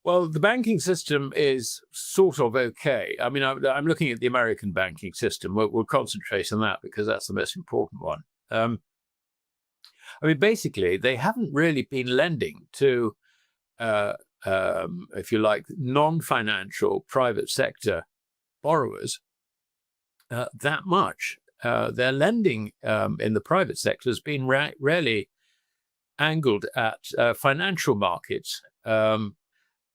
Well, the banking system is sort of okay. I mean, I'm looking at the American banking system. We'll concentrate on that because that's the most important one. I mean, basically, they haven't really been lending to, uh, if you like, non-financial private sector borrowers that much. Their lending in the private sector has been rarely angled at financial markets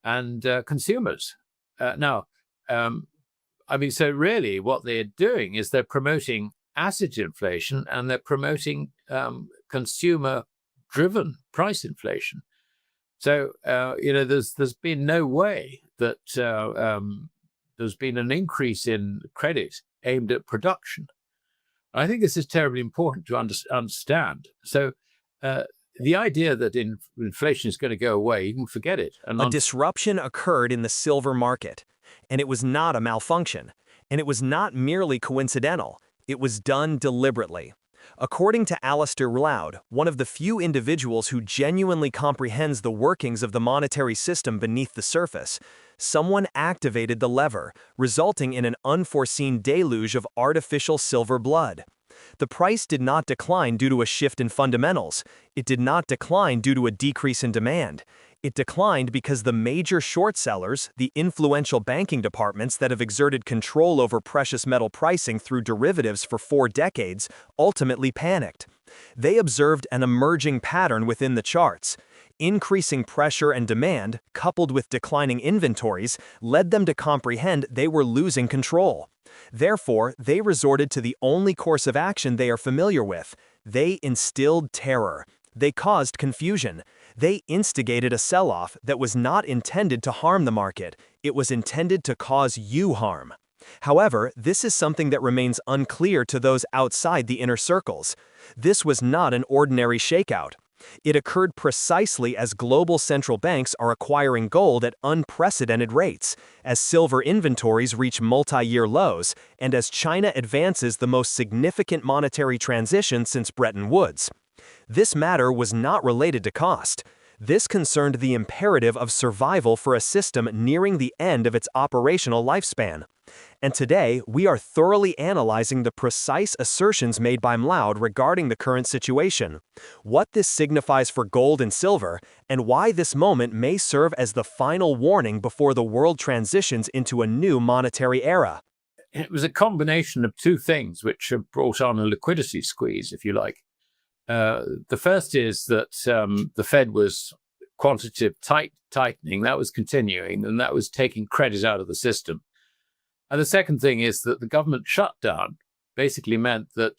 and consumers. Now, I mean, so really what they're doing is they're promoting asset inflation and they're promoting consumer-driven price inflation. So, there's been no way that there's been an increase in credit aimed at production. I think this is terribly important to understand. So, the idea that inflation is going to go away, you can forget it. A disruption occurred in the silver market, and it was not a malfunction, and it was not merely coincidental. It was done deliberately. According to Alasdair Macleod, one of the few individuals who genuinely comprehends the workings of the monetary system beneath the surface, someone activated the lever, resulting in an unforeseen deluge of artificial silver blood. The price did not decline due to a shift in fundamentals. It did not decline due to a decrease in demand. It declined because the major short sellers, the influential banking departments that have exerted control over precious metal pricing through derivatives for 4 decades, ultimately panicked. They observed an emerging pattern within the charts. Increasing pressure and demand, coupled with declining inventories, led them to comprehend they were losing control. Therefore, they resorted to the only course of action they are familiar with. They instilled terror. They caused confusion. They instigated a sell-off that was not intended to harm the market. It was intended to cause you harm. However, this is something that remains unclear to those outside the inner circles. This was not an ordinary shakeout. It occurred precisely as global central banks are acquiring gold at unprecedented rates, as silver inventories reach multi-year lows, and as China advances the most significant monetary transition since Bretton Woods. This matter was not related to cost. This concerned the imperative of survival for a system nearing the end of its operational lifespan. And today, we are thoroughly analyzing the precise assertions made by Macleod regarding the current situation, what this signifies for gold and silver, and why this moment may serve as the final warning before the world transitions into a new monetary era. It was a combination of two things which have brought on a liquidity squeeze, if you like. The first is that the Fed was quantitative tightening, that was continuing, and that was taking credit out of the system. And the second thing is that the government shutdown basically meant that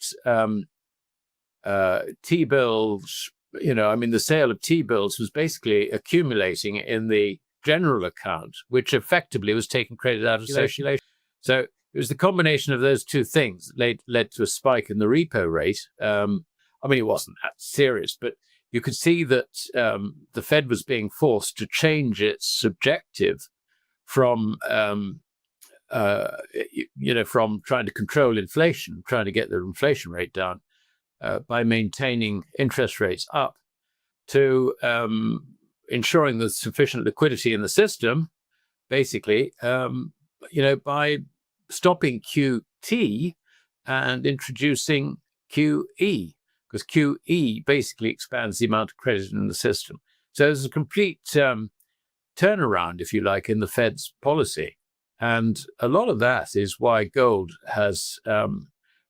T-bills, the sale of T-bills was basically accumulating in the general account, which effectively was taking credit out of circulation. So it was the combination of those two things that led to a spike in the repo rate. It wasn't that serious, but you could see that the Fed was being forced to change its objective from from trying to control inflation, trying to get the inflation rate down by maintaining interest rates up, to ensuring there's sufficient liquidity in the system, basically, by stopping QT and introducing QE, because QE basically expands the amount of credit in the system. So there's a complete turnaround, if you like, in the Fed's policy. And a lot of that is why gold has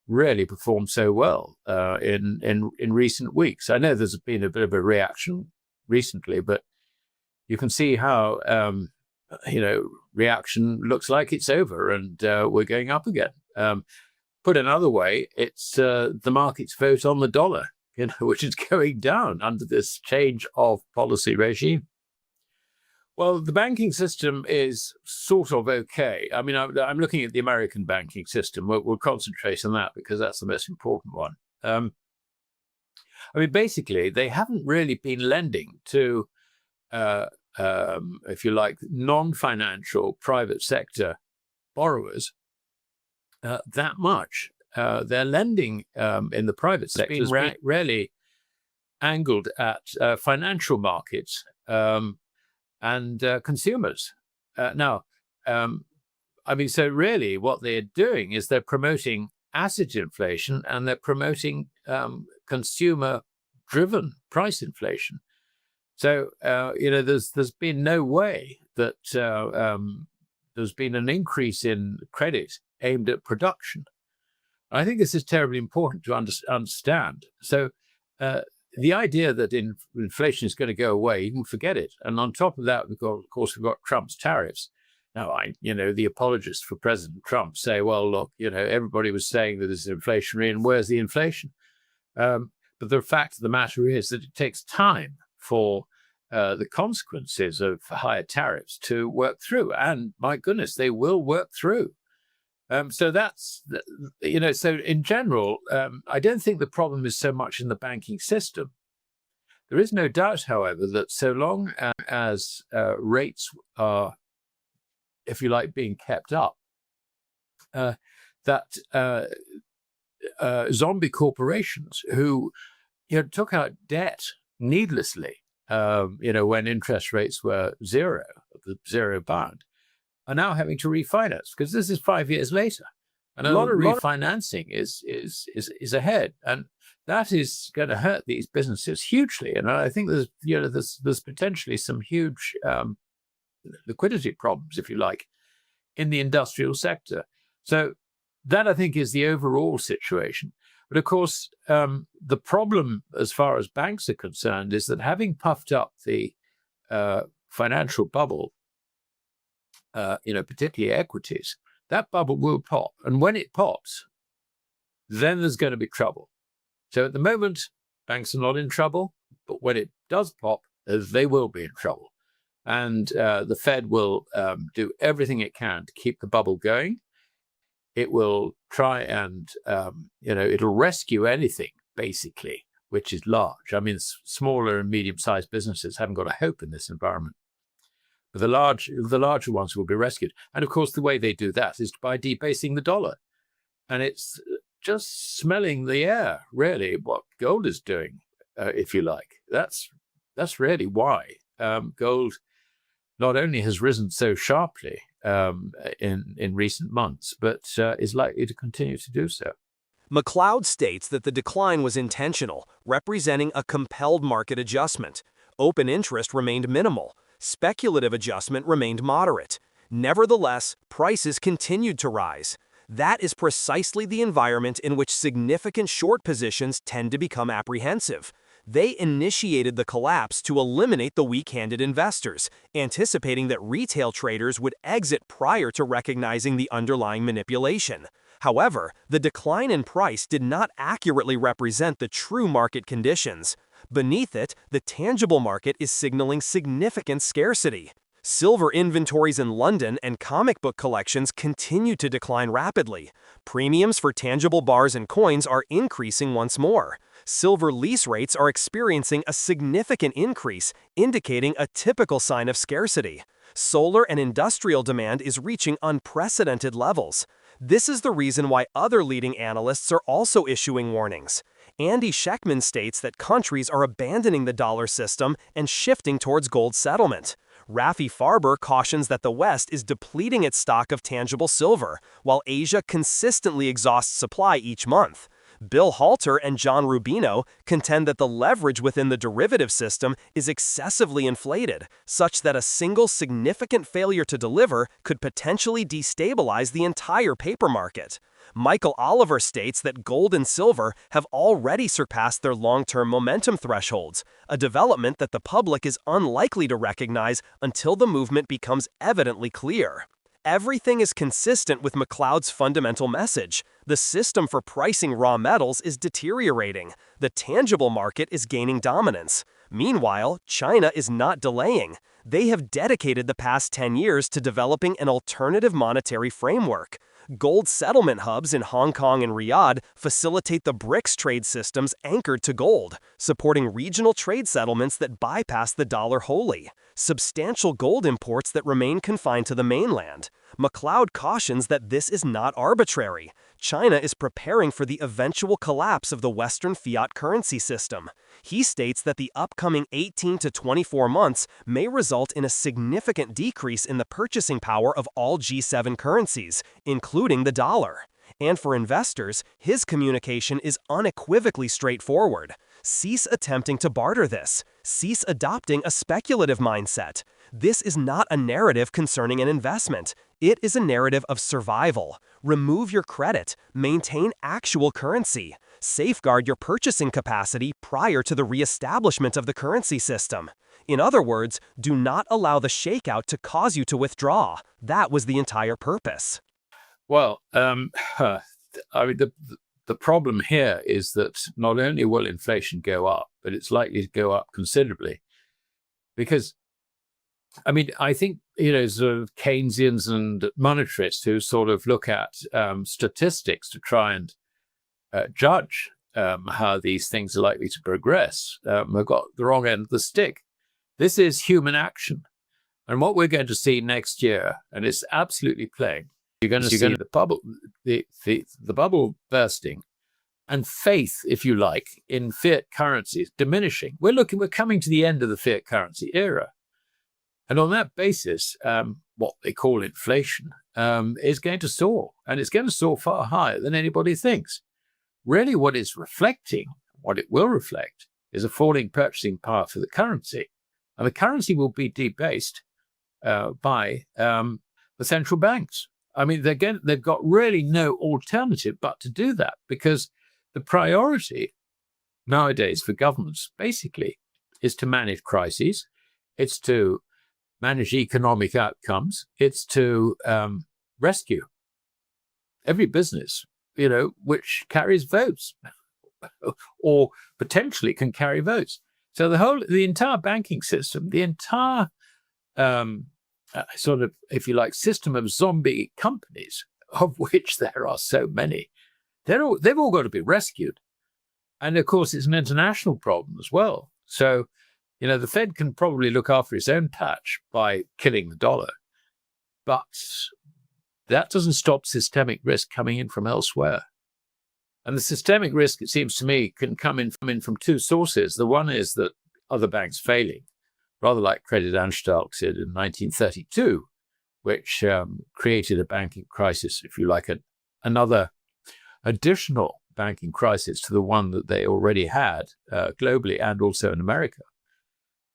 really performed so well in recent weeks. I know there's been a bit of a reaction recently, but you can see how reaction looks like it's over and we're going up again. Put another way, it's the market's vote on the dollar, which is going down under this change of policy regime. Well, the banking system is sort of okay. I mean, I'm looking at the American banking system. We'll concentrate on that because that's the most important one. Basically, they haven't really been lending to, if you like, non-financial private sector borrowers that much. Their lending in the private sector has been rarely angled at financial markets and consumers. Now, I mean, so really what they're doing is they're promoting asset inflation, and they're promoting consumer-driven price inflation. So, there's been no way that there's been an increase in credit aimed at production. I think this is terribly important to understand. So, the idea that inflation is going to go away, you can forget it. And on top of that, we've got Trump's tariffs. Now, the apologists for President Trump say, well, look, everybody was saying that this is inflationary, and where's the inflation? But the fact of the matter is that it takes time for the consequences of higher tariffs to work through. And my goodness, they will work through. So that's, so in general, I don't think the problem is so much in the banking system. There is no doubt, however, that so long as rates are, if you like, being kept up, that zombie corporations who took out debt needlessly, when interest rates were zero bound, are now having to refinance, because this is 5 years later, and a lot of refinancing is ahead, and that is going to hurt these businesses hugely. And I think there's potentially some huge liquidity problems, if you like, in the industrial sector. So that, I think, is the overall situation. But of course, the problem as far as banks are concerned is that having puffed up the financial bubble, particularly equities, that bubble will pop. And when it pops, then there's going to be trouble. So at the moment, banks are not in trouble, but when it does pop, they will be in trouble. And the Fed will do everything it can to keep the bubble going. It will try and, it'll rescue anything, basically, which is large. I mean, smaller and medium-sized businesses haven't got a hope in this environment. But the larger ones will be rescued. And of course, the way they do that is by debasing the dollar. And it's just smelling the air, really, what gold is doing, if you like. That's really why gold not only has risen so sharply in recent months, but is likely to continue to do so. Macleod states that the decline was intentional, representing a compelled market adjustment. Open interest remained minimal. Speculative adjustment remained moderate. Nevertheless, prices continued to rise. That is precisely the environment in which significant short positions tend to become apprehensive. They initiated the collapse to eliminate the weak-handed investors, anticipating that retail traders would exit prior to recognizing the underlying manipulation. However, the decline in price did not accurately represent the true market conditions. Beneath it, the tangible market is signaling significant scarcity. Silver inventories in London and comic book collections continue to decline rapidly. Premiums for tangible bars and coins are increasing once more. Silver lease rates are experiencing a significant increase, indicating a typical sign of scarcity. Solar and industrial demand is reaching unprecedented levels. This is the reason why other leading analysts are also issuing warnings. Andy Schekman states that countries are abandoning the dollar system and shifting towards gold settlement. Rafi Farber cautions that the West is depleting its stock of tangible silver, while Asia consistently exhausts supply each month. Bill Halter and John Rubino contend that the leverage within the derivative system is excessively inflated, such that a single significant failure to deliver could potentially destabilize the entire paper market. Michael Oliver states that gold and silver have already surpassed their long-term momentum thresholds, a development that the public is unlikely to recognize until the movement becomes evidently clear. Everything is consistent with Macleod's fundamental message. The system for pricing raw metals is deteriorating. The tangible market is gaining dominance. Meanwhile, China is not delaying. They have dedicated the past 10 years to developing an alternative monetary framework. Gold settlement hubs in Hong Kong and Riyadh facilitate the BRICS trade systems anchored to gold, supporting regional trade settlements that bypass the dollar wholly. substantial gold imports that remain confined to the mainland. Macleod cautions that this is not arbitrary. China is preparing for the eventual collapse of the Western fiat currency system. He states that the upcoming 18 to 24 months may result in a significant decrease in the purchasing power of all G7 currencies, including the dollar. And for investors, his communication is unequivocally straightforward. Cease attempting to barter this. Cease adopting a speculative mindset. This is not a narrative concerning an investment. It is a narrative of survival. Remove your credit. Maintain actual currency. Safeguard your purchasing capacity prior to the reestablishment of the currency system. In other words, do not allow the shakeout to cause you to withdraw. That was the entire purpose. Well, I mean, the problem here is that not only will inflation go up, but it's likely to go up considerably. Because, I mean, I think, sort of Keynesians and monetarists who sort of look at statistics to try and judge how these things are likely to progress have got the wrong end of the stick. This is human action. And what we're going to see next year, and it's absolutely plain, you're going to see the bubble, the bubble bursting, and faith, if you like, in fiat currencies diminishing. We're coming to the end of the fiat currency era, and on that basis, what they call inflation is going to soar, and it's going to soar far higher than anybody thinks. Really, what it's reflecting, what it will reflect, is a falling purchasing power for the currency, and the currency will be debased by the central banks. I mean, they've got really no alternative but to do that, because the priority nowadays for governments basically is to manage crises. It's to manage economic outcomes. It's to rescue every business, which carries votes or potentially can carry votes. So the entire banking system, the entire sort of, if you like, system of zombie companies, of which there are so many, they've all got to be rescued. And of course, it's an international problem as well. So, the Fed can probably look after its own patch by killing the dollar, but that doesn't stop systemic risk coming in from elsewhere. And the systemic risk, it seems to me, can come in from two sources. The one is that other banks failing, rather like Credit Anstalt did in 1932, which created a banking crisis, if you like, another additional banking crisis to the one that they already had globally and also in America.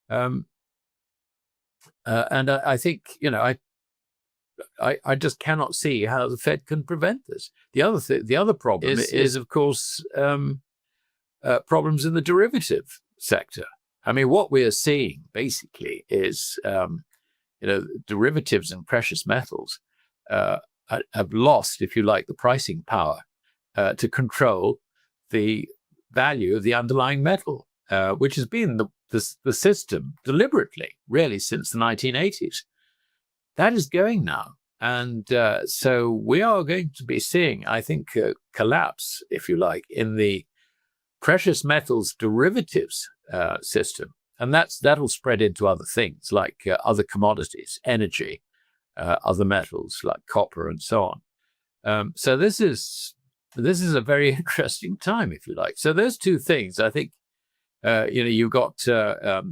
And I think, I just cannot see how the Fed can prevent this. The other problem is of course, problems in the derivative sector. I mean, what we are seeing basically is, derivatives and precious metals have lost, if you like, the pricing power to control the value of the underlying metal, which has been the system deliberately, really, since the 1980s. That is going now. And so we are going to be seeing, I think, a collapse, if you like, in the precious metals derivatives system. And that'll spread into other things like other commodities, energy, other metals like copper and so on. So this is a very interesting time, if you like. So those two things, I think, you've got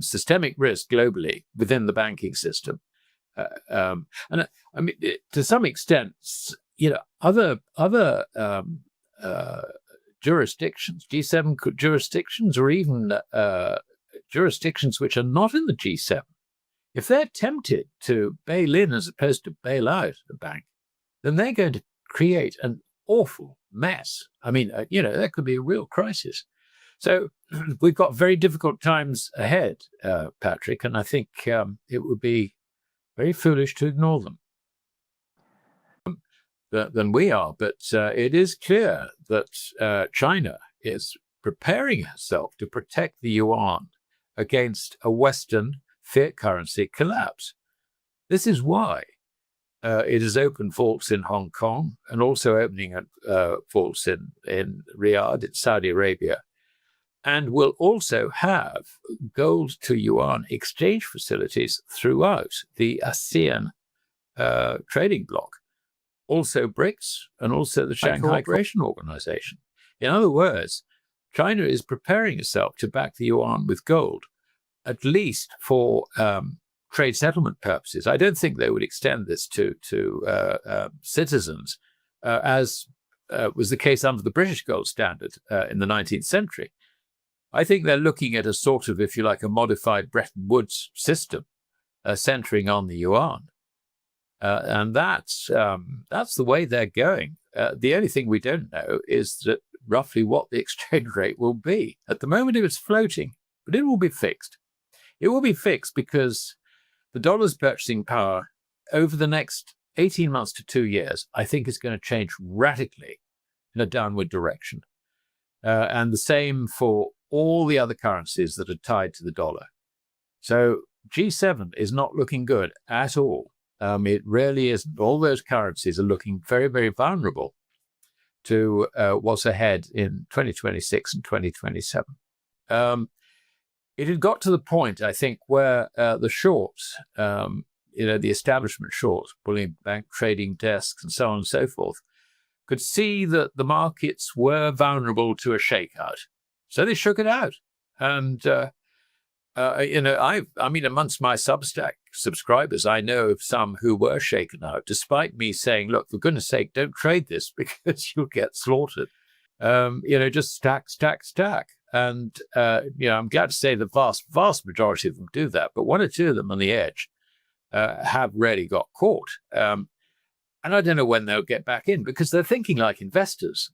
systemic risk globally within the banking system. And I mean, to some extent, other jurisdictions, G7 jurisdictions, or even jurisdictions which are not in the G7, if they're tempted to bail in as opposed to bail out a bank, then they're going to create an awful mess. I mean, that could be a real crisis. So we've got very difficult times ahead, Patrick, and I think it would be very foolish to ignore them than we are. But it is clear that China is preparing herself to protect the yuan against a Western fiat currency collapse. This is why it has opened vaults in Hong Kong and also opening vaults in Riyadh, in Saudi Arabia. and will also have gold to yuan exchange facilities throughout the ASEAN trading bloc, also BRICS, and also the Shanghai Cooperation Organization. In other words, China is preparing itself to back the yuan with gold, at least for trade settlement purposes. I don't think they would extend this to citizens, as was the case under the British gold standard in the 19th century. I think they're looking at a sort of, if you like, a modified Bretton Woods system centering on the yuan. And that's the way they're going. The only thing we don't know is that roughly what the exchange rate will be. At the moment, it's floating, but it will be fixed. It will be fixed because the dollar's purchasing power over the next 18 months to 2 years, I think, is going to change radically in a downward direction. And the same for all the other currencies that are tied to the dollar. So G7 is not looking good at all. It really isn't. All those currencies are looking very, very vulnerable to what's ahead in 2026 and 2027. It had got to the point, I think, where the shorts, the establishment shorts, bullion bank trading desks and so on and so forth, could see that the markets were vulnerable to a shakeout. So they shook it out. And, amongst my Substack subscribers, I know of some who were shaken out, despite me saying, look, for goodness sake, don't trade this because you'll get slaughtered. Just stack, stack, stack. And, I'm glad to say the vast majority of them do that. But one or two of them on the edge have really got caught. And I don't know when they'll get back in because they're thinking like investors.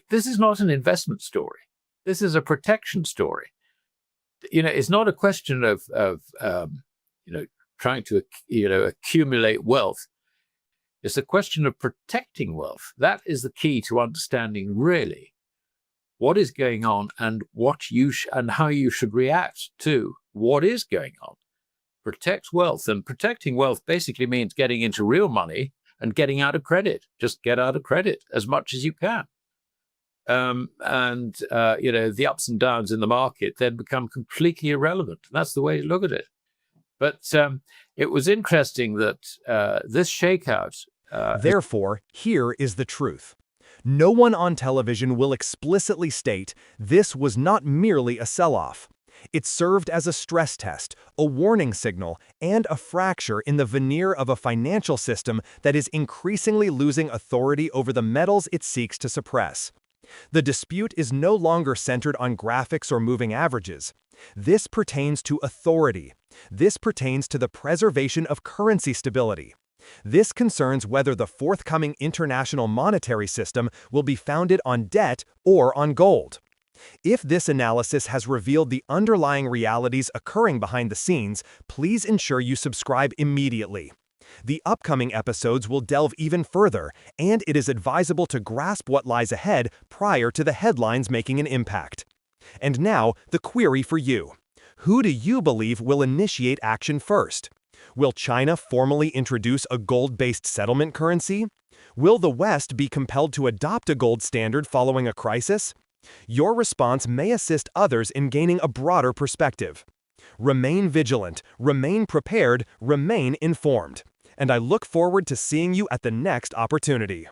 This is not an investment story. This is a protection story. It's not a question of trying to, accumulate wealth. It's a question of protecting wealth. That is the key to understanding really what is going on and and how you should react to what is going on. Protect wealth, and protecting wealth basically means getting into real money and getting out of credit. Just get out of credit as much as you can. The ups and downs in the market then become completely irrelevant. That's the way to look at it. But it was interesting that this shakeout. Therefore, here is the truth. No one on television will explicitly state this was not merely a sell-off. It served as a stress test, a warning signal, and a fracture in the veneer of a financial system that is increasingly losing authority over the metals it seeks to suppress. The dispute is no longer centered on graphics or moving averages. This pertains to authority. This pertains to the preservation of currency stability. This concerns whether the forthcoming international monetary system will be founded on debt or on gold. If this analysis has revealed the underlying realities occurring behind the scenes, please ensure you subscribe immediately. The upcoming episodes will delve even further, and it is advisable to grasp what lies ahead prior to the headlines making an impact. And now, the query for you. Who do you believe will initiate action first? Will China formally introduce a gold-based settlement currency? Will the West be compelled to adopt a gold standard following a crisis? Your response may assist others in gaining a broader perspective. Remain vigilant, remain prepared, remain informed. And I look forward to seeing you at the next opportunity.